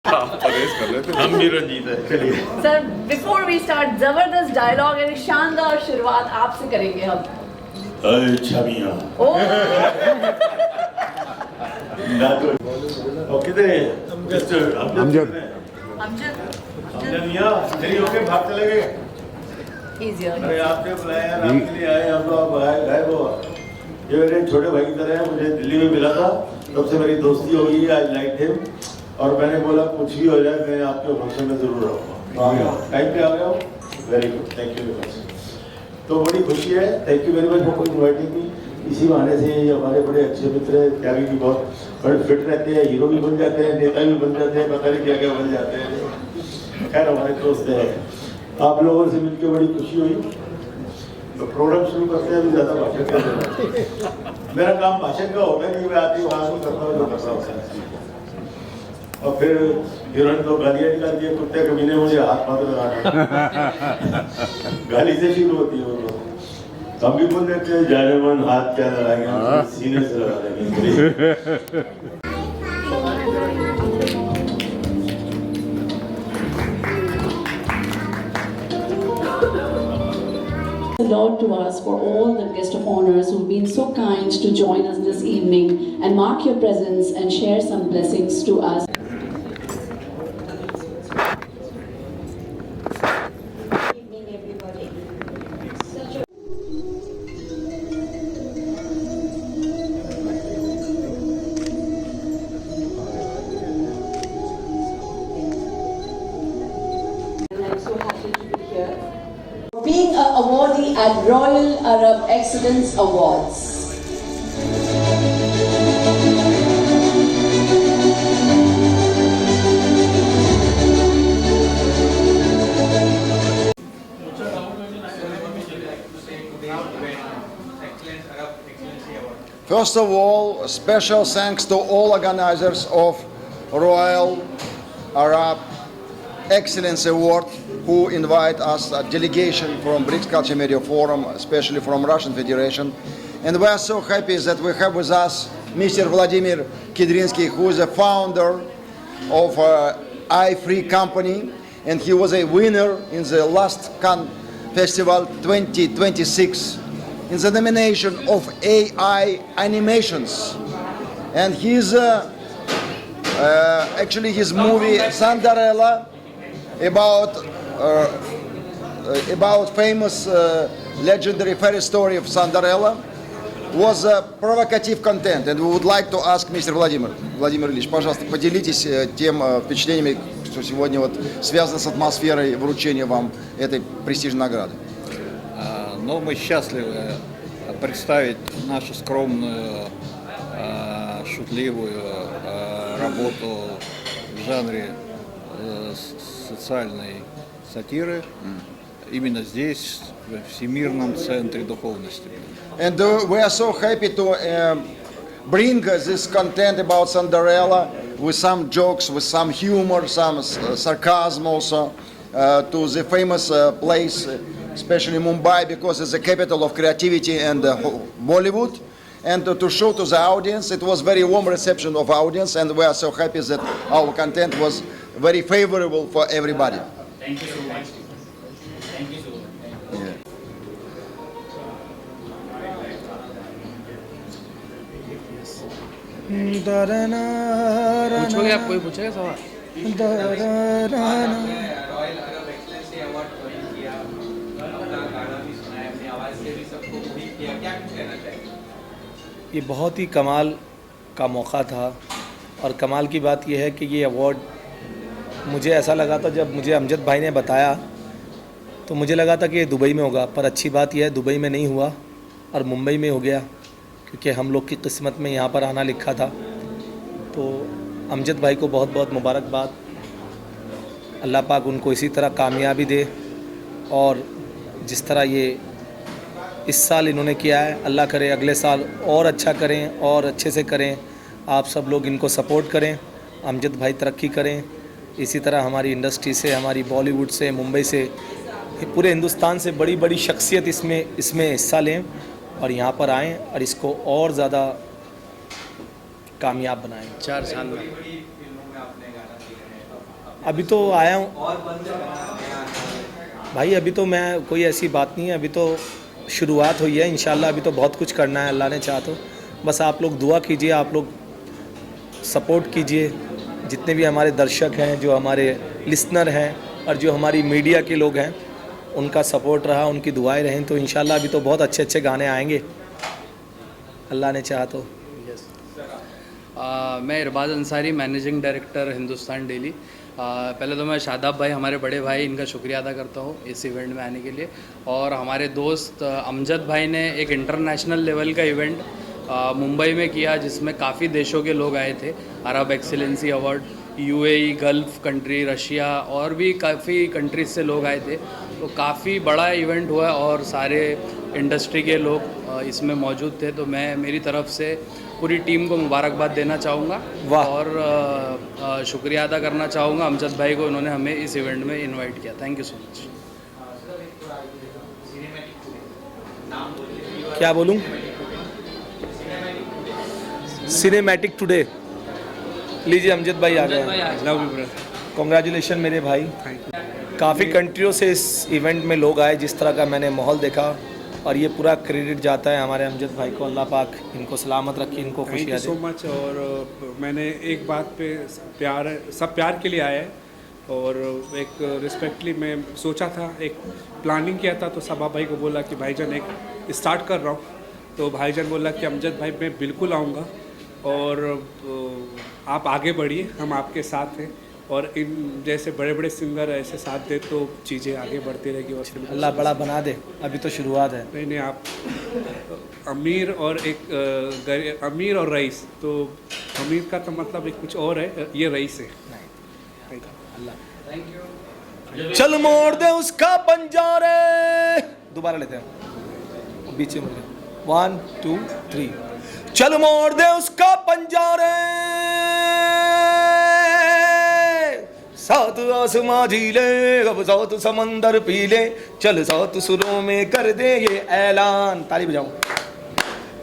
हम भी रंजीत है। चलिए सर, बिफोर वी स्टार्ट, जबरदस्त डायलॉग यानी शानदार शुरुआत आपसे करेंगे हम। अच्छा मियां ओ ना तो किधर है मिस्टर अमजद मियां? चलिए ओके, भाग चले गए। इजियर। अरे आपने बुलाया यार, आपके लिए आए हम लोग। गायब हुआ। ये मेरे छोटे भाई की तरह है, मुझे दिल्ली में मिला था, तब से मेरी दोस्ती हो गई। आई लाइक हिम और मैंने बोला कुछ भी हो जाए मैं आपके फंक्शन में जरूर रहूँगा। टाइम पे आ गया हूँ। Very good, thank you very much. तो बड़ी खुशी है, thank you very much for inviting me. इसी बहाने से ये हमारे बड़े अच्छे मित्र हैं, त्यागी भी बहुत बड़े फिट रहते हैं, हीरो भी बन जाते हैं, नेता भी बन जाते हैं, पता नहीं क्या क्या बन जाते हैं। खैर हमारे दोस्त हैं। आप लोगों से मिलकर बड़ी खुशी हुई। तो प्रोग्राम शुरू करते हैं, अभी ज़्यादा भाषण कर रहे हैं। मेरा काम भाषण का होता है, नहीं मैं आती वहाँ भी करता हूँ जो करता हूँ। और फिर हीरोइन तो गालियाँ निकालती है, कुत्ते कमीने मुझे हाथ पाथ लगाना। गाली से शुरू होती है वो लोग। हम भी बोल देते हैं जाने मन हाथ क्या लगाएंगे, सीने से लगा देंगे। A lot to us for all the guest of honors who've been so kind to join us this evening and mark your presence and share some blessings to us. I'm so happy to be here. Being an awardee at Royal Arab Excellence Awards. First of all, special thanks to all organizers of Royal Arab Excellence Award who invite us, a delegation from BRICS Culture Media Forum, especially from Russian Federation. And we are so happy that we have with us Mr. Vladimir Kidrinsky, who is the founder of iFree company, and he was a winner in the last Cannes Festival 2026 in the nomination of AI animations. And his actually his movie Cinderella about famous legendary fairy story of Cinderella was provocative content, and we would like to ask Mr. Vladimir Ильич, пожалуйста, поделитесь тем впечатлениями, что сегодня вот связано с атмосферой вручения вам этой престижной награды. Но мы счастливы представить нашу скромную, шутливую работу в жанре социальной сатиры именно здесь, в Всемирном центре духовности. And we are so happy to bring this content about Cinderella with some jokes, with some humor, some sarcasm also to the famous place, especially Mumbai, because it's the capital of creativity and Bollywood. And to show to the audience, it was very warm reception of audience, and we are so happy that our content was very favorable for everybody. Thank you so much. Thank you so much. पूछोगे आप, कोई पूछेगा सवाल? Royal Arab excellency award किया, अपना गाना भी सुनाया, अपनी आवाज़ से भी सबको मोहित किया, क्या कुछ कहना चाहिए? ये बहुत ही कमाल का मौका था, और कमाल की बात यह है कि ये अवार्ड मुझे ऐसा लगा था, जब मुझे अमजद भाई ने बताया तो मुझे लगा था कि ये दुबई में होगा, पर अच्छी बात यह है दुबई में नहीं हुआ और मुंबई में हो गया, क्योंकि हम लोग की किस्मत में यहाँ पर आना लिखा था। तो अमजद भाई को बहुत बहुत मुबारकबाद। अल्लाह पाक उनको इसी तरह कामयाबी दे, और जिस तरह ये इस साल इन्होंने किया है, अल्लाह करे अगले साल और अच्छा करें और अच्छे से करें। आप सब लोग इनको सपोर्ट करें, अमजद भाई तरक्की करें। इसी तरह हमारी इंडस्ट्री से, हमारी बॉलीवुड से, मुंबई से, पूरे हिंदुस्तान से बड़ी बड़ी शख्सियत इसमें हिस्सा लें और यहाँ पर आएँ और इसको और ज़्यादा कामयाब बनाएं। 4 साल में बड़ी फिल्मों में आपने गाना दिया है, अभी तो आया हूँ और बंद करना नया भाई, अभी तो मैं कोई ऐसी बात नहीं है, अभी तो शुरुआत हुई है। इंशाल्लाह अभी तो बहुत कुछ करना है, अल्लाह ने चाहा तो। बस आप लोग दुआ कीजिए, आप लोग सपोर्ट कीजिए, जितने भी हमारे दर्शक हैं, जो हमारे लिसनर हैं और जो हमारी मीडिया के लोग हैं, उनका सपोर्ट रहा, उनकी दुआएं रहें तो इंशाल्लाह अभी तो बहुत अच्छे अच्छे गाने आएंगे, अल्लाह ने चाहा तो। मैं Irbaz Ansari, managing director Hindustan Daily. पहले तो मैं शादाब भाई, हमारे बड़े भाई, इनका शुक्रिया अदा करता हूँ इस इवेंट में आने के लिए। और हमारे दोस्त अमजद भाई ने एक इंटरनेशनल लेवल का इवेंट मुंबई में किया, जिसमें काफ़ी देशों के लोग आए थे। Arab excellency award, UAE, Gulf country, Russia और भी काफ़ी कंट्रीज से लोग आए थे। तो काफ़ी बड़ा इवेंट हुआ और सारे इंडस्ट्री के लोग इसमें मौजूद थे। तो मैं मेरी तरफ से पूरी टीम को मुबारकबाद देना चाहूँगा वाह। और शुक्रिया अदा करना चाहूँगा अमजद भाई को, उन्होंने हमें इस इवेंट में इनवाइट किया। Thank you so much. क्या बोलूँ? Cinematic today. लीजिए अमजद भाई आ गए। कॉन्ग्रेचुलेशन मेरे भाई। काफ़ी कंट्रियों से इस इवेंट में लोग आए, जिस तरह का मैंने माहौल देखा, और ये पूरा क्रेडिट जाता है हमारे अमजद भाई को। अल्लाह पाक इनको सलामत रखे, इनको थैंक खुशियाँ यू सो दे। मच। और मैंने एक बात पे प्यार, सब प्यार के लिए आया है, और एक रिस्पेक्टली मैं सोचा था, एक प्लानिंग किया था, तो सबा भाई को बोला कि भाईजान एक स्टार्ट कर रहा हूँ, तो भाईजान बोला कि अमजद भाई मैं बिल्कुल आऊँगा, और आप आगे बढ़िए, हम आपके साथ हैं, और इन जैसे बड़े बड़े सिंगर ऐसे साथ दे तो चीज़ें आगे बढ़ती रहेगी। और अल्लाह बड़ा बना दे, अभी तो शुरुआत है। नहीं, आप अमीर और एक अमीर और रईस, तो अमीर का तो मतलब एक कुछ और है, ये रईस है। चल मोड़ दे उसका पंजारे। दोबारा लेते हैं, बीच में 1 2 3। चल मोड़ दे उसका पंजारे, सात आसमां झीले, अब सात समंदर पीले, चल सात सुरों में कर दे ये ऐलान। ताली बजाओ।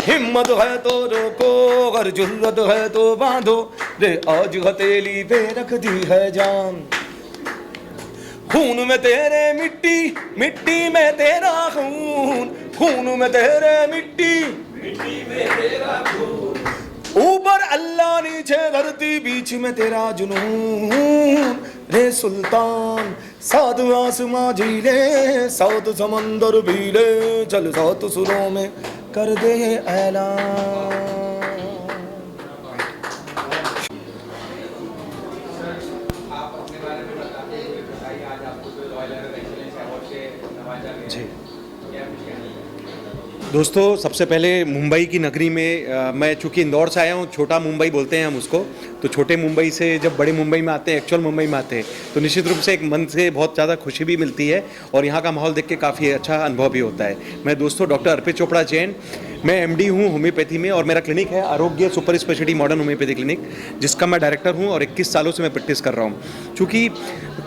हिम्मत है तो रोको, अगर जुर्रत है तो बांधो, रे आज हथेली पे रख दी है जान। खून में तेरे मिट्टी, मिट्टी में तेरा खून, खून में तेरे मिट्टी, मिट्टी में तेरा खून। ऊपर अल्लाह, नीचे धरती, बीच में तेरा जुनून, रे सुल्तान। सात आसमां झीले, सात समंदर भीले, चल सात सुरों में कर दे ऐलान। आप अपने बारे में बताइए, आज आपको जो रॉयल एक्सीलेंस अवार्ड से नवाजा गया जी। क्या कुछ कहना है? दोस्तों, सबसे पहले मुंबई की नगरी में मैं चूँकि इंदौर से आया हूँ, छोटा मुंबई बोलते हैं हम उसको, तो छोटे मुंबई से जब बड़े मुंबई में आते हैं, एक्चुअल मुंबई में आते हैं, तो निश्चित रूप से एक मन से बहुत ज़्यादा खुशी भी मिलती है, और यहाँ का माहौल देख के काफ़ी अच्छा अनुभव भी होता है। मैं दोस्तों डॉक्टर अर्पित चोपड़ा जैन, मैं एमडी हूँ होम्योपैथी में, और मेरा क्लिनिक है आरोग्य super speciality modern homeopathy clinic, जिसका मैं डायरेक्टर हूँ और 21 सालों से मैं प्रैक्टिस कर रहा हूँ। चूँकि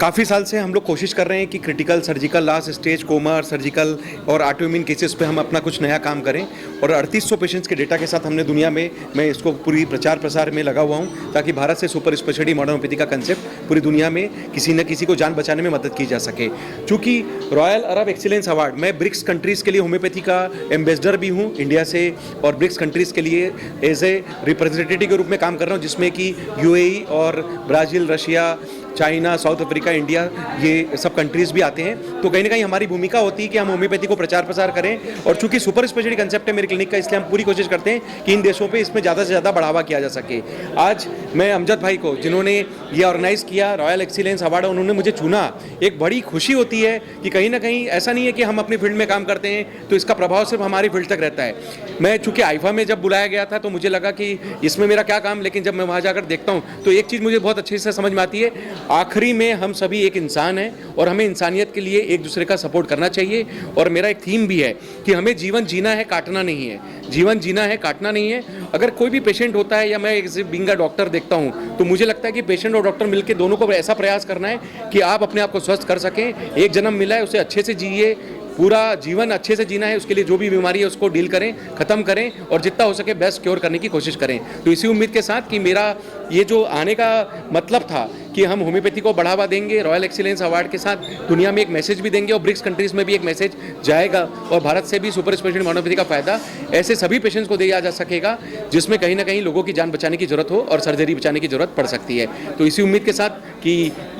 काफ़ी साल से हम लोग कोशिश कर रहे हैं कि critical, surgical, last stage, coma, surgical और ऑटोइम्यून केसेस पे हम अपना कुछ नया काम करें, और 3800 पेशेंट्स के डेटा के साथ हमने दुनिया में, मैं इसको पूरी प्रचार प्रसार में लगा हुआ हूँ, ताकि भारत से सुपर स्पेशलिटी मॉडर्न होम्योपैथी का कंसेप्ट पूरी दुनिया में किसी न किसी को जान बचाने में मदद की जा सके। चूँकि रॉयल अरब एक्सीलेंस अवार्ड, मैं ब्रिक्स कंट्रीज़ के लिए होम्योपैथी का एम्बेसडर भी हूँ इंडिया से, और ब्रिक्स कंट्रीज़ के लिए एज ए रिप्रेजेंटेटिव के रूप में काम कर रहा हूँ, जिसमें कि यूएई और Brazil, Russia, China, south Africa, India, ये सब कंट्रीज़ भी आते हैं। तो कहीं ना कहीं हमारी भूमिका होती है कि हम होम्योपैथी को प्रचार प्रसार करें, और चूंकि सुपर स्पेशलिटी कंसेप्ट है मेरे क्लिनिक का, इसलिए हम पूरी कोशिश करते हैं कि इन देशों पे इसमें ज़्यादा से ज़्यादा बढ़ावा किया जा सके। आज मैं अमजद भाई को, जिन्होंने ये ऑर्गेनाइज़ किया रॉयल एक्सीलेंस अवार्ड, उन्होंने मुझे चुना, एक बड़ी खुशी होती है कि कहीं ना कहीं ऐसा नहीं है कि हम अपनी फील्ड में काम करते हैं तो इसका प्रभाव सिर्फ हमारी फील्ड तक रहता है। मैं चूँकि आईफा में जब बुलाया गया था तो मुझे लगा कि इसमें मेरा क्या काम, लेकिन जब मैं वहाँ जाकर देखता हूँ तो एक चीज़ मुझे बहुत अच्छे से समझ में आती है, आखिरी में हम सभी एक इंसान हैं और हमें इंसानियत के लिए एक दूसरे का सपोर्ट करना चाहिए। और मेरा एक थीम भी है कि हमें जीवन जीना है, काटना नहीं है। जीवन जीना है, काटना नहीं है। अगर कोई भी पेशेंट होता है, या मैं एक बिंगा डॉक्टर देखता हूँ, तो मुझे लगता है कि पेशेंट और डॉक्टर मिलकर दोनों को ऐसा प्रयास करना है कि आप अपने आप को स्वस्थ कर सकें। एक जन्म मिला है, उसे अच्छे से जिए, पूरा जीवन अच्छे से जीना है, उसके लिए जो भी बीमारी है उसको डील करें, ख़त्म करें, और जितना हो सके बेस्ट क्योर करने की कोशिश करें। तो इसी उम्मीद के साथ कि मेरा ये जो आने का मतलब था कि हम होम्योपैथी को बढ़ावा देंगे, रॉयल एक्सीलेंस अवार्ड के साथ दुनिया में एक मैसेज भी देंगे और ब्रिक्स कंट्रीज़ में भी एक मैसेज जाएगा और भारत से भी सुपर स्पेशलिटी होम्योपैथी का फ़ायदा ऐसे सभी पेशेंट्स को दिया जा सकेगा जिसमें कहीं ना कहीं लोगों की जान बचाने की ज़रूरत हो और सर्जरी बचाने की ज़रूरत पड़ सकती है। तो इसी उम्मीद के साथ कि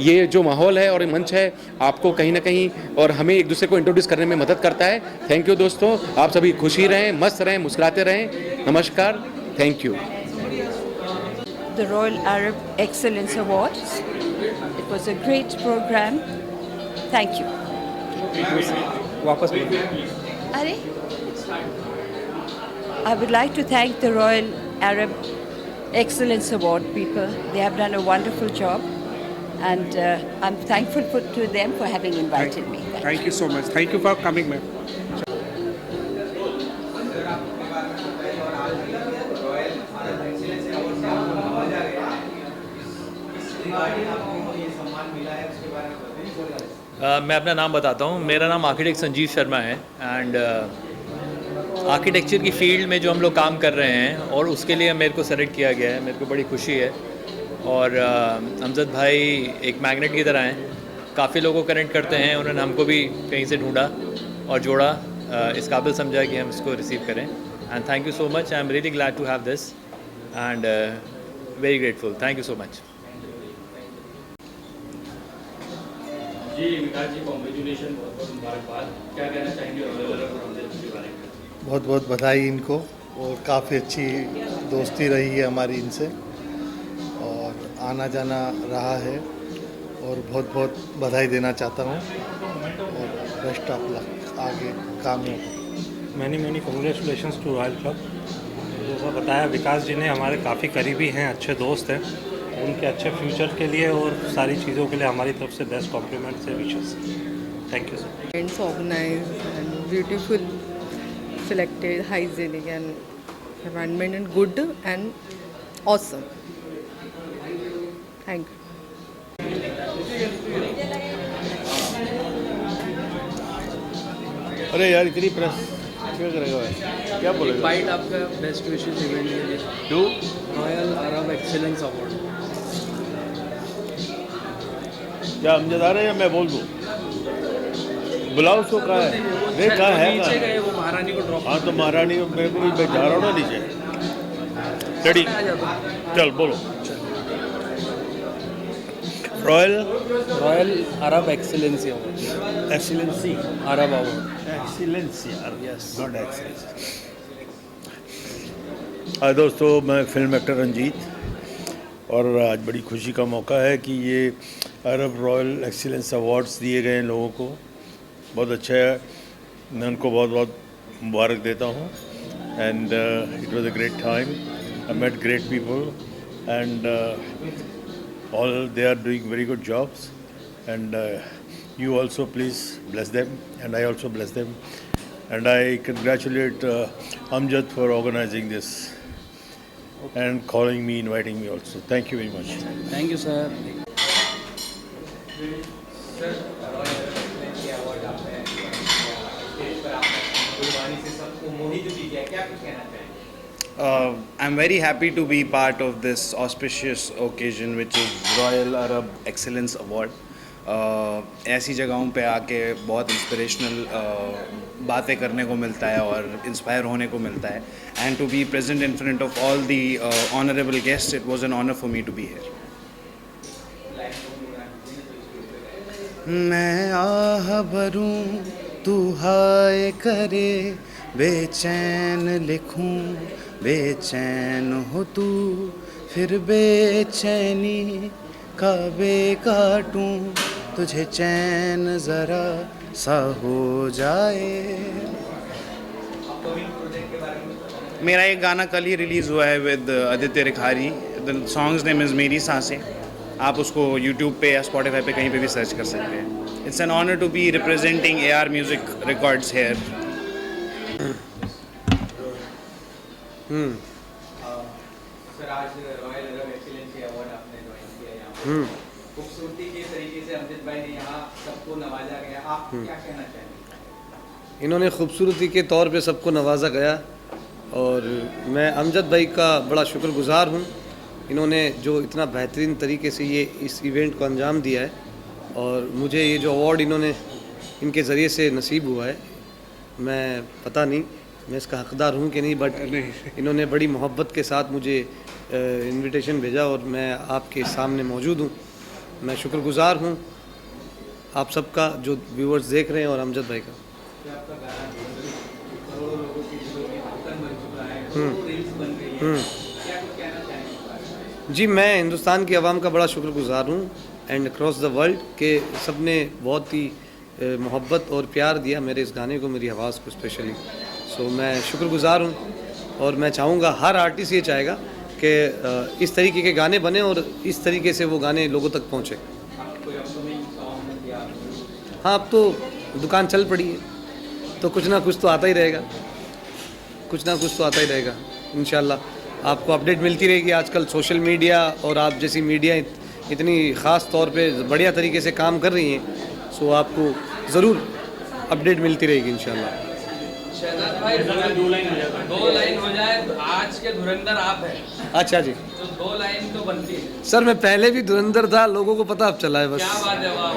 ये जो माहौल है और ये मंच है आपको कहीं ना कहीं और हमें एक दूसरे को इंट्रोड्यूस करने में मदद करता है। थैंक यू दोस्तों, आप सभी खुशी रहें, मस्त रहें, मुस्कुराते रहें। नमस्कार, thank you. The Royal Arab Excellence Awards. It was a great program. Thank you. वापस Are? I would like to thank the Royal Arab Excellence Award people. They have done a wonderful job, and I'm thankful to them for having invited me. Thank you so much, thank you for coming ma'am. मैं अपना नाम बताता हूँ। मेरा नाम architect Sanjeev Sharma है and architecture की field में जो हम लोग काम कर रहे हैं और उसके लिए मेरे को सेलेक्ट किया गया है, मेरे को बड़ी खुशी है। और अमजद भाई एक मैग्नेट की तरह हैं, काफ़ी लोगों को कनेक्ट करते हैं। उन्होंने हमको भी कहीं से ढूंढा और जोड़ा, इस काबिल समझा कि हम इसको रिसीव करें। And thank you so much, I am really glad to have this and very grateful. Thank you so much. जी विकास जी, कॉन्ग्रेचुलेशन, बहुत बहुत मुबारकबाद। क्या कहना चाहेंगे रॉयल अरब फाउंडेशन के बारे में? बहुत बहुत बधाई इनको, और काफ़ी अच्छी दोस्ती रही है हमारी इनसे और आना जाना रहा है, और बहुत बहुत बधाई देना चाहता हूँ और बेस्ट ऑफ लक आगे काम में। Many congratulations to royal club. जैसा बताया विकास जी ने, हमारे काफ़ी करीबी हैं, अच्छे दोस्त हैं। उनके अच्छे फ्यूचर के लिए और सारी चीज़ों के लिए हमारी तरफ से बेस्ट कॉम्प्लीमेंट्स है, wishes. Thank you sir. Events organized and beautiful, selected, hygienic and environment and good and awesome. Thank you. अरे यार इतनी प्रेस क्या करेगा भाई, क्या बोलेगा? बाइट आपका बेस्ट विशेस इवेंट के लिए to royal Arab excellence award. क्या अमजद आ रहे हैं या मैं बोल दूँ? बुलाओ उसको, कहाँ है? नहीं कहाँ है? नीचे गए, वो महारानी को ड्रॉप। हाँ तो महारानी मेरे को भी जा रहा हूँ ना नीचे। रेडी, चल बोलो। Royal Arab excellency award. Excellency Arab award. Excellency, not excellency. दोस्तों, मैं फिल्म एक्टर रंजीत, और आज बड़ी खुशी का मौका है कि ये अरब रॉयल एक्सीलेंस अवार्ड्स दिए गए हैं लोगों को। बहुत अच्छा है, मैं उनको बहुत बहुत मुबारक देता हूँ। And it was a great time, I met great people and all they are doing very good jobs, and you also please bless them, and I also bless them, and I congratulate Amjad for organizing this and calling me, inviting me also. Thank you very much. Thank you sir. Sir royal excellency award आपने stage पर आपने गुरबानी से सबको मोहित भी किया, क्या कुछ कहना चाहेंगे? I'm very happy to be part of this auspicious occasion which is Royal Arab Excellence Award. ऐसी जगहों पे आके बहुत इंस्पिरेशनल बातें करने को मिलता है और इंस्पायर होने को मिलता है, and to be present in front of all the honorable guests, it was an honor for me to be here. मैं आह भरूं तू हाय करे, बेचैन लिखूं बेचैन हो तू, फिर बेचैनी का बे काटूं, तुझे चैन ज़रा सा हो जाए। मेरा एक गाना कल ही रिलीज़ हुआ है with Aditya Rikhari. The songs name is मेरी सांसें। आप उसको यूट्यूब पे या स्पॉटिफाई पे कहीं पे भी सर्च कर सकते हैं। It's an honour to be representing AR music records here. Sir आज रॉयल अरब एक्सीलेंसी अवार्ड आपने ज्वाइन किया यहाँ पे, खूबसूरती के तरीके से अमजद भाई ने यहाँ सबको नवाजा गया, आप क्या कहना चाहेंगे? इन्होंने खूबसूरती के तौर पे सबको नवाजा गया और मैं अमजद भाई का बड़ा शुक्रगुजार हूँ इन्होंने जो इतना बेहतरीन तरीके से ये इस इवेंट को अंजाम दिया है, और मुझे ये जो अवार्ड इन्होंने इनके ज़रिए से नसीब हुआ है, मैं पता नहीं मैं इसका हकदार हूँ कि नहीं, बट इन्होंने बड़ी मोहब्बत के साथ मुझे इनविटेशन भेजा और मैं आपके सामने मौजूद हूँ। मैं शुक्रगुज़ार हूँ आप सबका जो व्यूअर्स देख रहे हैं, और अमजद भाई का। जी, मैं हिंदुस्तान की आवाम का बड़ा शुक्रगुज़ार हूँ एंड अक्रॉस द वर्ल्ड के सब ने बहुत ही मोहब्बत और प्यार दिया मेरे इस गाने को, मेरी आवाज़ को स्पेशली। सो मैं शुक्रगुज़ार हूँ, और मैं चाहूँगा हर आर्टिस्ट ये चाहेगा कि इस तरीके के गाने बने और इस तरीके से वो गाने लोगों तक पहुँचे। हाँ, अब तो दुकान चल पड़ी है, तो कुछ ना कुछ तो आता ही रहेगा, कुछ ना कुछ तो आता ही रहेगा। इंशाल्लाह आपको अपडेट मिलती रहेगी। आजकल सोशल मीडिया और आप जैसी मीडिया इतनी ख़ास तौर पे बढ़िया तरीके से काम कर रही हैं, सो आपको ज़रूर अपडेट मिलती रहेगी इंशाल्लाह। शहजाद भाई, दो लाइन हो जाए। आज के धुरंधर आप हैं। अच्छा जी, तो 2 लाइन तो बनती है। सर मैं पहले भी धुरंधर था, लोगों को पता अब चला है बस। क्या बात है, वाह।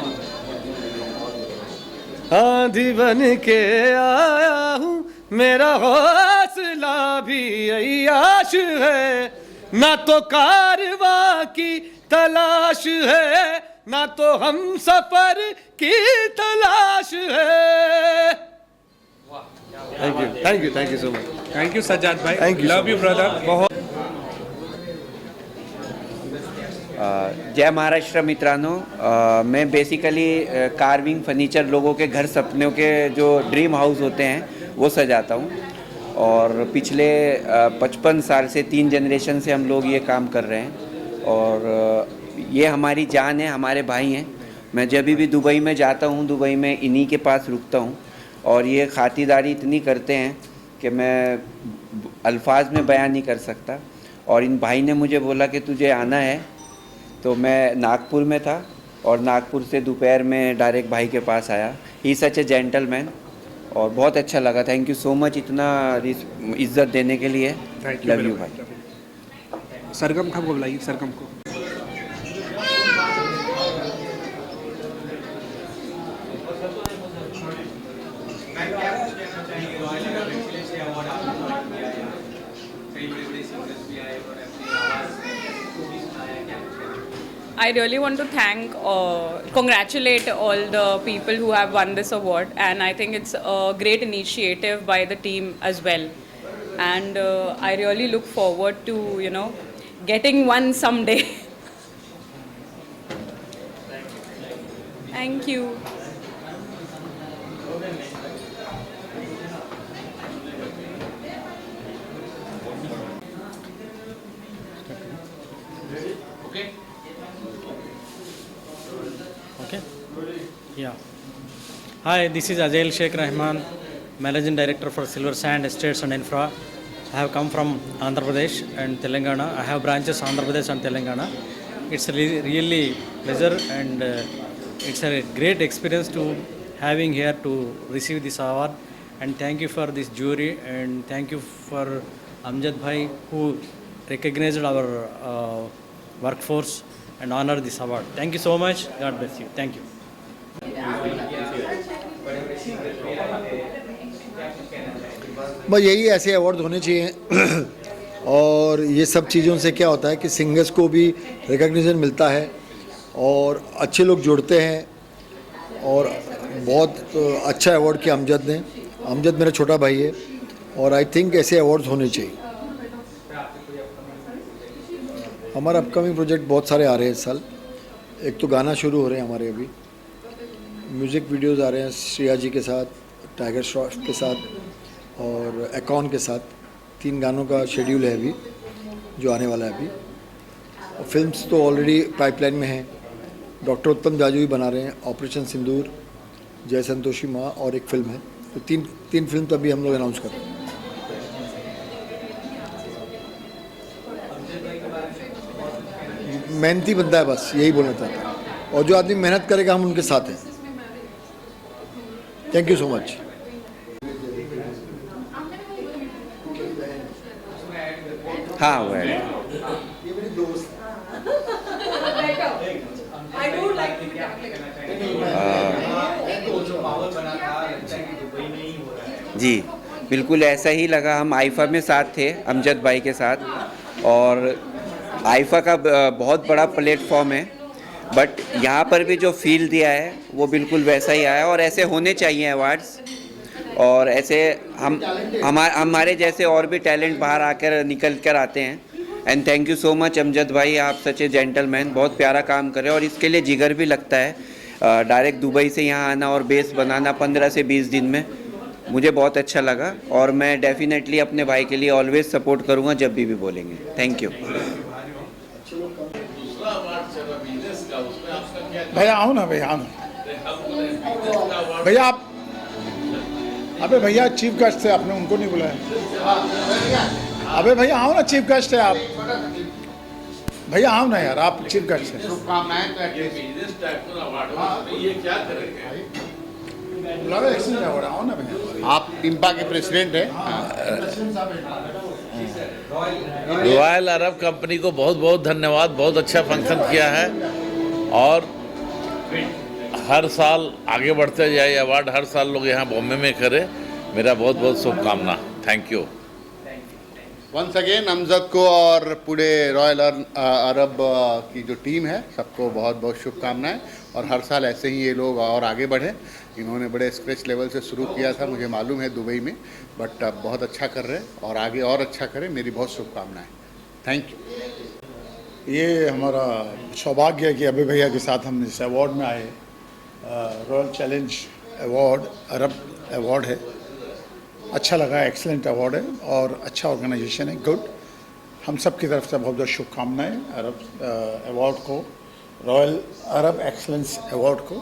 आंधी बन के आया हूँ, मेरा हौसला भी अय्याश है, ना तो कारवां की तलाश है, ना तो हम सफर की तलाश है। Thank you so much. Thank you Sajjad भाई, Thank you so love you much. Brother. बहुत जय महाराष्ट्र मित्रांनो, मैं बेसिकली कार्विंग फर्नीचर, लोगों के घर सपनों के जो ड्रीम हाउस होते हैं वो सजाता हूँ, और पिछले 55 साल से 3 जनरेशन से हम लोग ये काम कर रहे हैं, और ये हमारी जान है, हमारे भाई हैं। मैं जब भी दुबई में जाता हूँ, दुबई में इन्हीं के पास रुकता हूँ, और ये खातिरदारी इतनी करते हैं कि मैं अल्फाज में बयान नहीं कर सकता। और इन भाई ने मुझे बोला कि तुझे आना है, तो मैं नागपुर में था, और नागपुर से दोपहर में डायरेक्ट भाई के पास आया। ही सच ए जेंटलमैन, और बहुत अच्छा लगा। थैंक यू सो मच इतना इज्जत देने के लिए। लव यू भाई। सरगम था, बुलाइए सरगम को। I really want to thank, congratulate all the people who have won this award, and I think it's a great initiative by the team as well. And I really look forward to, getting one someday. Thank you. Okay. Yeah. Hi, this is Ajay Sheikh Rahman, Managing Director for Silver Sand Estates and Infra. I have come from Andhra Pradesh and Telangana. I have branches Andhra Pradesh and Telangana. It's really pleasure, and it's a great experience to having here to receive this award. And thank you for this jury, and thank you for Amjad Bhai, who recognized our workforce and honor this award. Thank you so much. God bless you. Thank you. बस यही ऐसे award होने चाहिए और ये सब चीज़ों से क्या होता है कि सिंगर्स को भी रिकग्निशन मिलता है और अच्छे लोग जुड़ते हैं और बहुत अच्छा अवार्ड किया अमजद ने। अमजद मेरा छोटा भाई है और आई थिंक ऐसे अवार्ड्स होने चाहिए। हमारा अपकमिंग प्रोजेक्ट बहुत सारे आ रहे हैं इस साल। एक तो गाना शुरू हो रहे हैं हमारे, अभी म्यूज़िक वीडियोज़ आ रहे हैं श्रेया जी के साथ, टाइगर श्रॉफ के साथ और एकॉन के साथ। 3 गानों का शेड्यूल है अभी जो आने वाला है अभी। और फिल्म्स तो ऑलरेडी पाइपलाइन में हैं। डॉक्टर उत्तम जाजू भी बना रहे हैं, ऑपरेशन सिंदूर, जय संतोषी माँ और एक फ़िल्म है। तो तीन फिल्म तो अभी हम लोग अनाउंस कर रहे हैं। मेहनती बनता है, बस यही बोलना चाहता हूँ। और जो आदमी मेहनत करेगा हम उनके साथ हैं। Thank you so much. हाँ वो है। ये मेरी दोस्त जी बिल्कुल ऐसा ही लगा। हम आईफा में साथ थे अमजद भाई के साथ, और आईफा का बहुत बड़ा प्लेटफॉर्म है, बट यहाँ पर भी जो फील दिया है वो बिल्कुल वैसा ही आया। और ऐसे होने चाहिए अवार्ड्स, और ऐसे हमारे जैसे और भी टैलेंट बाहर आकर निकल कर आते हैं। And thank you so much Amjad भाई, आप सच ए जेंटलमैन, बहुत प्यारा काम कर रहे हैं और इसके लिए जिगर भी लगता है। डायरेक्ट दुबई से यहाँ आना और बेस बनाना 15 से 20 दिन में मुझे बहुत अच्छा लगा, और मैं डेफिनेटली अपने भाई के लिए ऑलवेज सपोर्ट करूँगा जब भी बोलेंगे। Thank you. भैया आओ ना, भैया आओ ना भैया। आप अबे भैया चीफ गेस्ट थे, आपने उनको नहीं बुलाया। अबे भैया आओ ना, चीफ गेस्ट है आप। भैया आओ ना यार, आप चीफ गेस्ट हैं। आओ ना भैया, आप इम्पा के प्रेसिडेंट हैं। रॉयल अरब कंपनी को बहुत बहुत धन्यवाद, बहुत अच्छा फंक्शन किया है और हर साल आगे बढ़ते जाए। अवार्ड हर साल लोग यहाँ बॉम्बे में करें, मेरा बहुत बहुत शुभकामना। Thank you once again Amjad को और पूरे रॉयल अरब की जो टीम है सबको बहुत बहुत शुभकामनाएं, और हर साल ऐसे ही ये लोग और आगे बढ़े। इन्होंने बड़े स्क्रैच लेवल से शुरू किया था, मुझे मालूम है दुबई में, बट अब बहुत अच्छा कर रहे हैं और आगे और अच्छा करें। मेरी बहुत शुभकामनाएं। Thank you. ये हमारा सौभाग्य है कि अभी भैया के साथ हम इस अवार्ड में आए। रॉयल चैलेंज अवार्ड अरब अवार्ड है, अच्छा लगा, एक्सीलेंट अवार्ड है और अच्छा ऑर्गेनाइजेशन है, गुड। हम सब की तरफ से बहुत बहुत शुभकामनाएं अरब अवार्ड को, रॉयल अरब एक्सीलेंस अवार्ड को,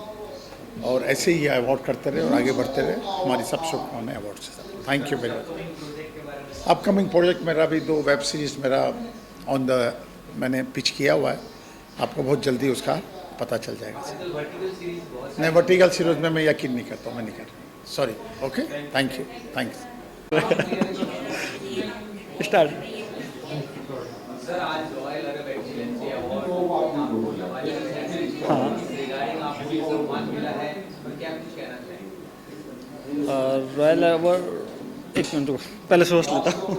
और ऐसे ही अवार्ड करते रहे और आगे बढ़ते रहे। हमारी सब शुभकामनाएं अवार्ड से। Thank you very much. Upcoming project मेरा भी 2 वेब सीरीज़ मेरा मैंने पिच किया हुआ है, आपको बहुत जल्दी उसका पता चल जाएगा। नहीं, वर्टिकल सीरीज में मैं यकीन नहीं करता, मैं नहीं कर रहा, sorry. Okay, thank you, thanks. Start. Sir आज royal Arab excellency award regarding आपको ये सम्मान मिला है, और क्या कुछ कहना चाहेंगे? रॉयल अवार्ड, एक मिनट पहले सोच लेता हूँ।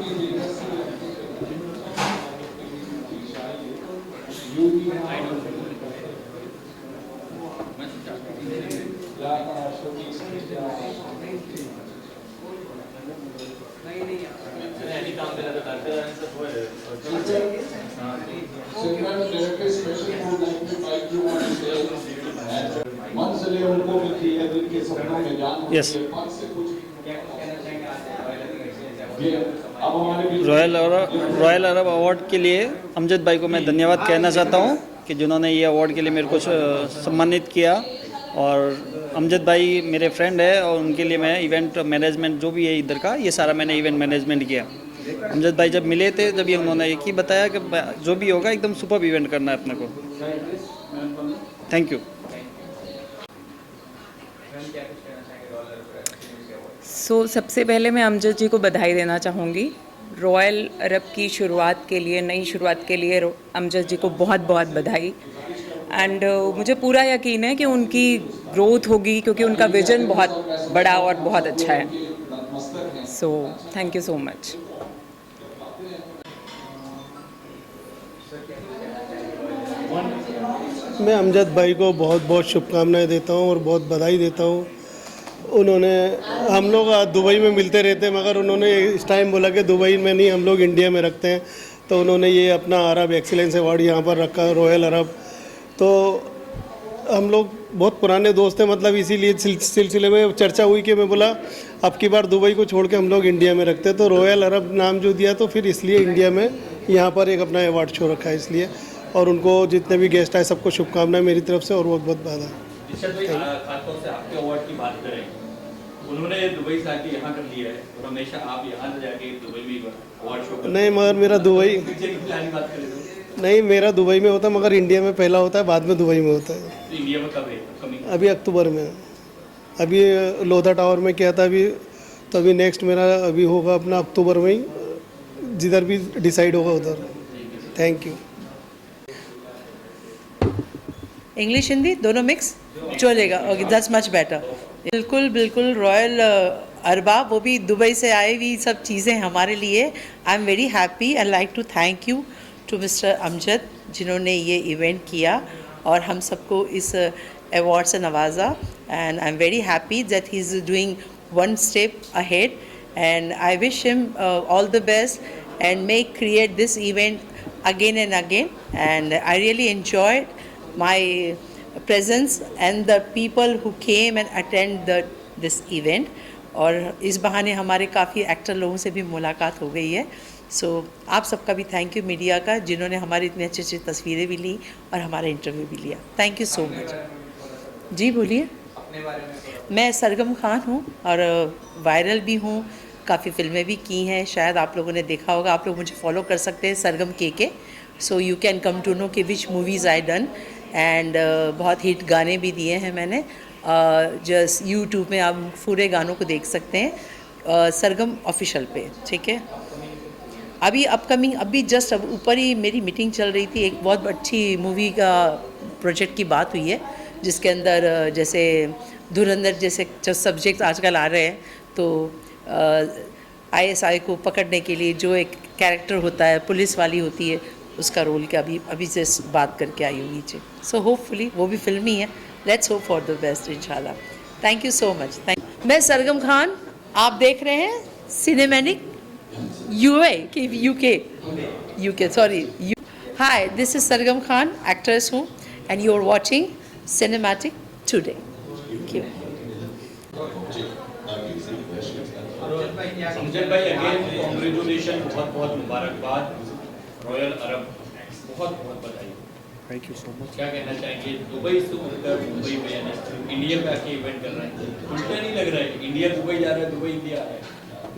यस, रॉयल अरब अवार्ड के लिए अमजद भाई को मैं धन्यवाद कहना चाहता हूँ कि जिन्होंने ये अवार्ड के लिए मेरे को सम्मानित किया। और अमजद भाई मेरे फ्रेंड है और उनके लिए मैं इवेंट मैनेजमेंट जो भी है इधर का, ये सारा मैंने इवेंट मैनेजमेंट किया। अमजद भाई जब मिले थे जब ये उन्होंने एक ही बताया कि जो भी होगा एकदम सुपर इवेंट करना है अपने को। Thank you. सबसे पहले मैं अमजद जी को बधाई देना चाहूँगी रॉयल अरब की शुरुआत के लिए, नई शुरुआत के लिए अमजद जी को बहुत बहुत बधाई। एंड मुझे पूरा यकीन है कि उनकी ग्रोथ होगी क्योंकि उनका विजन बहुत बड़ा और बहुत अच्छा है। So thank you so much. मैं अमजद भाई को बहुत बहुत शुभकामनाएं देता हूं और बहुत बधाई देता हूं। उन्होंने, हम लोग दुबई में मिलते रहते हैं मगर उन्होंने इस टाइम बोला कि दुबई में नहीं, हम लोग इंडिया में रखते हैं, तो उन्होंने ये अपना अरब एक्सीलेंस अवार्ड यहाँ पर रखा, रॉयल अरब। तो हम लोग बहुत पुराने दोस्त हैं, मतलब इसीलिए सिलसिले में चर्चा हुई कि मैं बोला अब की बार दुबई को छोड़ के हम लोग इंडिया में रखते हैं, तो रॉयल अरब नाम जो दिया तो फिर इसलिए इंडिया में यहाँ पर एक अपना अवार्ड शो रखा है इसलिए। और उनको जितने भी गेस्ट आए सबको शुभकामनाएं मेरी तरफ से और बहुत बहुत बधाई। खासतौर से आपके अवार्ड की बात करें, उन्होंने दुबई से आके यहाँ कर लिया है और हमेशा आप यहाँ जाके दुबई में अवार्ड शो नहीं, मगर मेरा दुबई नहीं, मेरा दुबई में होता मगर इंडिया में पहला होता है, बाद में दुबई में होता है। तो इंडिया में कब है? अभी अक्टूबर में। अभी लोधा टावर में किया था अभी, तो अभी नेक्स्ट मेरा अभी होगा अपना अक्टूबर में ही, जिधर भी डिसाइड होगा उधर। Thank you. इंग्लिश हिंदी दोनों मिक्स चलेगा? Okay, that's much better. बिल्कुल बिल्कुल, रॉयल अरबा, वो भी दुबई से आए हुई सब चीज़ें हमारे लिए. I am very happy. I like to thank you to mister Amjad जिन्होंने ये इवेंट किया और हम सबको इस अवार्ड से नवाजा. And I am very happy that he is doing one step ahead. And I wish him all the best and may create this event again and again. And I really enjoyed my presence and the people who came and attend this event. और इस बहाने हमारे काफ़ी actor लोगों से भी मुलाकात हो गई है. सो आप सबका भी थैंक यू मीडिया का जिन्होंने हमारी इतनी अच्छी अच्छी तस्वीरें भी ली और हमारा इंटरव्यू भी लिया. Thank you so much. जी बोलिए. मैं सरगम खान हूँ और वायरल भी हूँ. काफ़ी फिल्में भी की हैं, शायद आप लोगों ने देखा होगा. आप लोग मुझे फॉलो कर सकते हैं सरगम के. So you can come to know कि which movies I done. And बहुत हिट गाने भी दिए हैं मैंने. जस्ट यूट्यूब में आप पूरे गानों को देख सकते हैं सरगम ऑफिशियल पे. ठीक है. अभी अपकमिंग अभी जस्ट अब ऊपर ही मेरी मीटिंग चल रही थी. एक बहुत अच्छी मूवी का प्रोजेक्ट की बात हुई है जिसके अंदर जैसे धुरंधर जैसे जो सब्जेक्ट आजकल आ रहे हैं तो ISI को पकड़ने के लिए जो एक कैरेक्टर होता है, पुलिस वाली होती है, उसका रोल के अभी से बात करके आई हूँ नीचे. सो होपफुली वो भी फिल्मी है. Let's hope for the best इंशाल्लाह. Thank you so much. मैं सरगम खान, आप देख रहे हैं cinematic UK sorry. Hi, this is Sargam Khan, actress हूँ and you are watching cinematic today. Thank you. Amjad भाई अगेन कांग्रेचुलेशन, बहुत बहुत मुबारकबाद. रॉयल अरब बहुत बहुत बधाई. Thank you so much. क्या कहना चाहेंगे? दुबई से उठकर मुंबई में यानी इंडिया में आके इवेंट कर रहे हैं, उल्टा नहीं लग रहा है? इंडिया दुबई जा रहा है, दुबई इंडिया आ रहा है.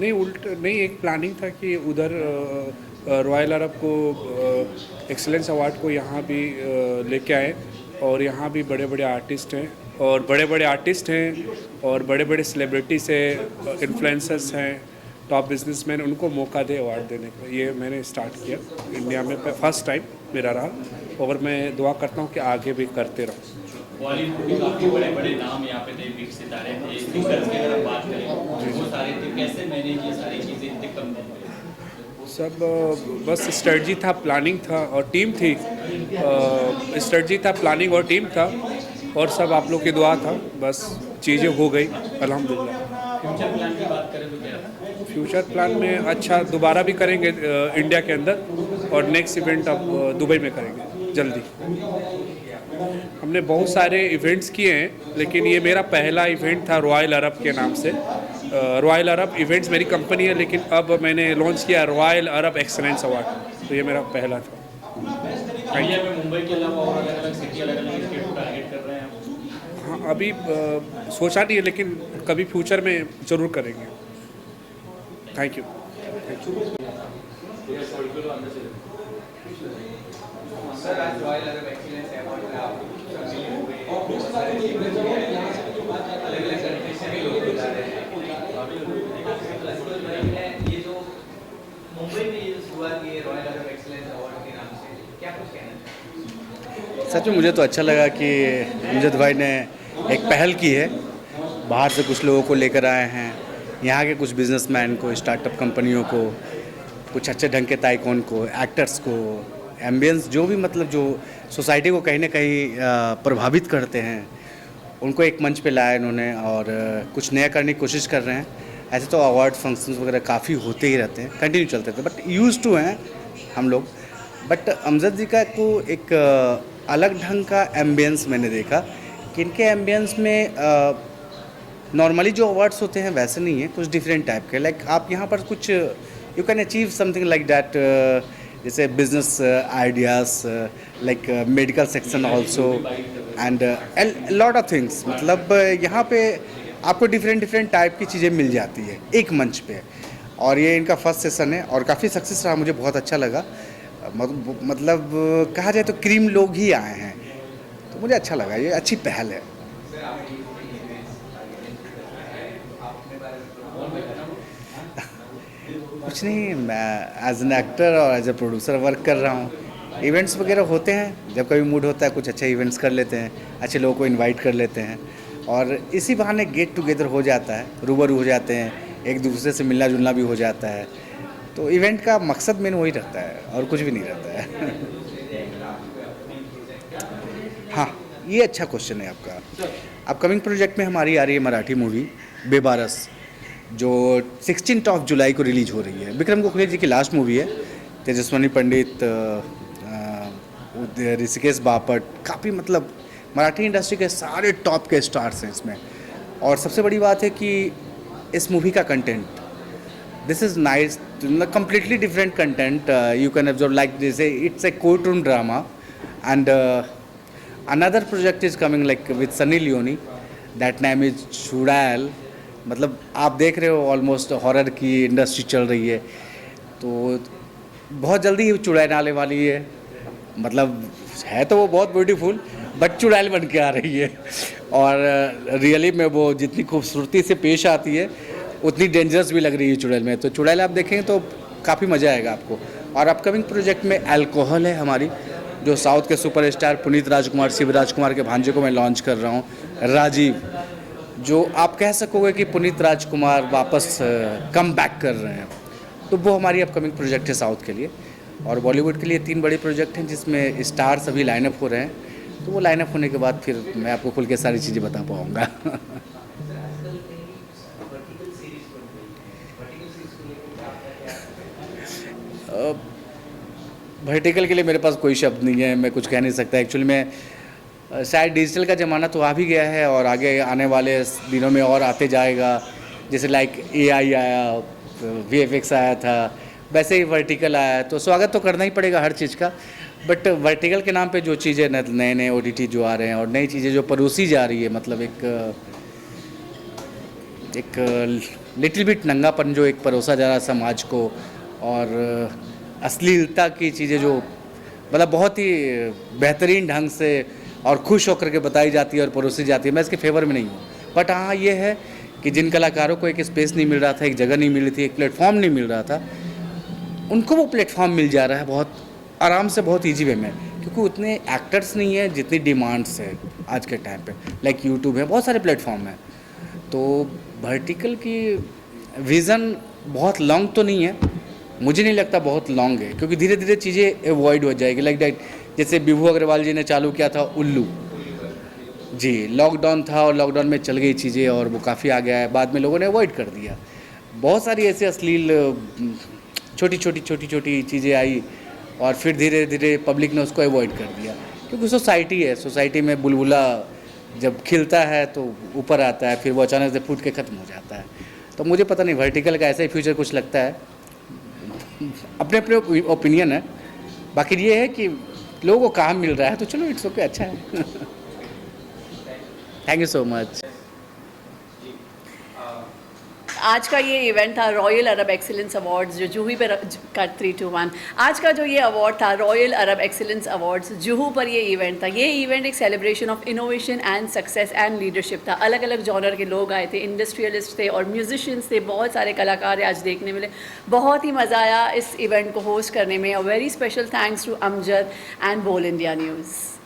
नहीं उल्टा नहीं, एक प्लानिंग था कि उधर रॉयल अरब को एक्सीलेंस अवार्ड को यहाँ भी लेके आए और यहाँ भी बड़े बड़े आर्टिस्ट हैं और और बड़े बड़े सेलिब्रिटीज़ हैं, इन्फ्लुएंसर्स हैं, टॉप बिजनेसमैन, उनको मौका दे अवार्ड देने का. ये मैंने स्टार्ट किया इंडिया में फर्स्ट टाइम मेरा रहा और मैं दुआ करता हूँ कि आगे भी करते रहूँ. बॉलीवुड के काफ़ी बड़े बड़े नाम यहाँ पे थे, बिग सितारे थे, सिंगर्स की अगर हम बात करें वो सारे थे. कैसे मैनेज ये सारी चीज़ें इतने कम दिन में? सब बस स्ट्रेटजी था, प्लानिंग था और टीम थी. स्ट्रेटजी था, प्लानिंग और टीम था और सब आप लोग की दुआ था. बस चीज़ें हो गई अल्हम्दुलिल्लाह. फ्यूचर प्लान की बात करें तो क्या? फ्यूचर प्लान में अच्छा दोबारा भी करेंगे इंडिया के अंदर और नेक्स्ट इवेंट अब दुबई में करेंगे जल्दी. हमने बहुत सारे इवेंट्स किए हैं लेकिन ये मेरा पहला इवेंट था रॉयल अरब के नाम से. रॉयल अरब इवेंट्स मेरी कंपनी है लेकिन अब मैंने लॉन्च किया रॉयल अरब एक्सीलेंस अवार्ड, तो ये मेरा पहला था. इंडिया में मुंबई के अलावा और अलग अलग सिटी, अलग अलग स्टेट को टारगेट कर रहे हैं. हाँ, अभी सोचा नहीं है लेकिन कभी फ्यूचर में ज़रूर करेंगे. Thank you. सर, आज रॉयल अरब एक्सीलेंस अवार्ड में आप शामिल हो गए. बहुत सारे अलग अलग कंट्री से भी लोग बता रहे हैं. ये जो मुंबई में ये शुरुआत की रॉयल अरब एक्सीलेंस अवार्ड के नाम से, क्या कुछ कहना चाहिए? सच में मुझे तो अच्छा लगा कि अमजद भाई ने एक पहल की है. बाहर से कुछ लोगों को लेकर आए हैं, यहाँ के कुछ बिजनेसमैन को, स्टार्टअप कंपनियों को, कुछ अच्छे ढंग के ताइकॉन को, एक्टर्स को, एम्बियंस जो भी मतलब जो सोसाइटी को कहीं ना कहीं प्रभावित करते हैं, उनको एक मंच पे लाया इन्होंने और कुछ नया करने की कोशिश कर रहे हैं. ऐसे तो अवार्ड फंक्शंस वगैरह काफ़ी होते ही रहते हैं, कंटिन्यू चलते थे, बट यूज्ड टू हैं हम लोग. बट अमजद जी का को एक अलग ढंग का एम्बियंस मैंने देखा कि इनके एम्बियंस में नॉर्मली जो अवार्ड्स होते हैं वैसे नहीं है, कुछ डिफरेंट टाइप के. लाइक आप यहाँ पर कुछ you can achieve something like that, जैसे business ideas, like medical section also and lot of things. मतलब यहाँ पे आपको डिफरेंट टाइप की चीज़ें मिल जाती है एक मंच पे. और ये इनका फर्स्ट सेशन है और काफ़ी सक्सेस रहा, मुझे बहुत अच्छा लगा. मतलब कहा जाए तो क्रीम लोग ही आए हैं, तो मुझे अच्छा लगा. ये अच्छी पहल है. कुछ नहीं, मैं एज एन एक्टर और एज ए प्रोड्यूसर वर्क कर रहा हूँ. इवेंट्स वगैरह होते हैं, जब कभी मूड होता है कुछ अच्छे इवेंट्स कर लेते हैं, अच्छे लोगों को इनवाइट कर लेते हैं. और इसी बहाने गेट टुगेदर हो जाता है, रूबरू हो जाते हैं, एक दूसरे से मिलना जुलना भी हो जाता है। तो इवेंट का मकसद मेन वही रहता है और कुछ भी नहीं रहता है। हाँ, ये अच्छा क्वेश्चन है आपका। अपकमिंग प्रोजेक्ट में हमारी आ रही है मराठी मूवी बेबारस, जो 16 जुलाई को रिलीज हो रही है। विक्रम गोखले जी की लास्ट मूवी है। तेजस्वनी पंडित, ऋषिकेश बापट, काफ़ी मतलब मराठी इंडस्ट्री के सारे टॉप के स्टार्स हैं इसमें। और सबसे बड़ी बात है कि इस मूवी का content, this is nice, completely different content. You can observe, like they say, it's a courtroom drama, and another project is coming like with Sunny Leone. That name is चुड़ैल। मतलब आप देख रहे हो ऑलमोस्ट हॉरर की industry चल रही है, तो बहुत जल्दी ही चुड़ैल आने वाली है। मतलब है तो वो बहुत ब्यूटीफुल, बट चुड़ैल बन के आ रही है। और रियली में वो जितनी खूबसूरती से पेश आती है उतनी डेंजरस भी लग रही है चुड़ैल में। तो चुड़ैल आप देखेंगे तो काफ़ी मज़ा आएगा आपको। और अपकमिंग प्रोजेक्ट में अल्कोहल है हमारी, जो साउथ के सुपरस्टार पुनीत राजकुमार, शिवराज कुमार के भांजे को मैं लॉन्च कर रहा हूँ, राजीव। जो आप कह सकोगे कि पुनीत राजकुमार वापस कम बैक कर रहे हैं, तो वो हमारी अपकमिंग प्रोजेक्ट है साउथ के लिए। और बॉलीवुड के लिए 3 बड़े प्रोजेक्ट हैं जिसमें स्टार सभी लाइनअप हो रहे हैं। तो वो लाइनअप होने के बाद फिर मैं आपको खुल के सारी चीज़ें बता पाऊँगा। वर्टिकल के लिए मेरे पास कोई शब्द नहीं है, मैं कुछ कह नहीं सकता। एक्चुअली में शायद डिजिटल का ज़माना तो आ भी गया है और आगे आने वाले दिनों में और आते जाएगा। जैसे लाइक AI आया, VFX आया था, वैसे ही वर्टिकल आया है। तो स्वागत तो करना ही पड़ेगा हर चीज़ का। बट वर्टिकल के नाम पे जो चीज़ें नए नए OTT जो आ रहे हैं और नई चीज़ें जो परोसी जा रही है, मतलब एक लिटिल बिट नंगापन जो एक परोसा जा रहा है समाज को, और अश्लीलता की चीज़ें जो मतलब बहुत ही बेहतरीन ढंग से और खुश होकर के बताई जाती है और परोसी जाती है, मैं इसके फेवर में नहीं हूँ। बट हाँ, ये है कि जिन कलाकारों को एक स्पेस नहीं मिल रहा था, एक जगह नहीं मिल रही थी, एक प्लेटफॉर्म नहीं मिल रहा था, उनको वो प्लेटफॉर्म मिल जा रहा है बहुत आराम से, बहुत ईजी वे में। क्योंकि उतने एक्टर्स नहीं है जितनी डिमांड्स है आज के टाइम पे। लाइक यूट्यूब है, बहुत सारे प्लेटफॉर्म हैं। तो वर्टिकल की विज़न बहुत लॉन्ग तो नहीं है, मुझे नहीं लगता बहुत लॉन्ग है, क्योंकि धीरे धीरे चीज़ें एवॉइड हो जाएगी। लाइक दैट, जैसे विभू अग्रवाल जी ने चालू किया था उल्लू जी, लॉकडाउन था और लॉकडाउन में चल गई चीज़ें और वो काफ़ी आ गया है, बाद में लोगों ने अवॉइड कर दिया। बहुत सारी ऐसे अश्लील छोटी छोटी चीज़ें आई और फिर धीरे धीरे पब्लिक ने उसको अवॉइड कर दिया। क्योंकि सोसाइटी है, सोसाइटी में बुलबुला जब खिलता है तो ऊपर आता है, फिर वो अचानक से फूट के ख़त्म हो जाता है। तो मुझे पता नहीं, वर्टिकल का ऐसा ही फ्यूचर कुछ लगता है, अपने अपने ओपिनियन है। बाकी ये है कि लोगों को काम मिल रहा है तो चलो, इट्स ओके, अच्छा है। Thank you so much. आज का ये इवेंट था रॉयल अरब एक्सीलेंस अवार्ड्स, जो जूही पर का 3-2-1। आज का जो ये अवार्ड था royal Arab excellence awards, Juhu पर ये इवेंट था। ये इवेंट एक celebration of innovation and success and leadership था। अलग अलग जॉनर के लोग आए थे, इंडस्ट्रियलिस्ट थे और म्यूजिशियंस थे, बहुत सारे कलाकार आज देखने मिले। बहुत ही मज़ा आया इस इवेंट को होस्ट करने में। A very special thanks to Amjad and Bol India news.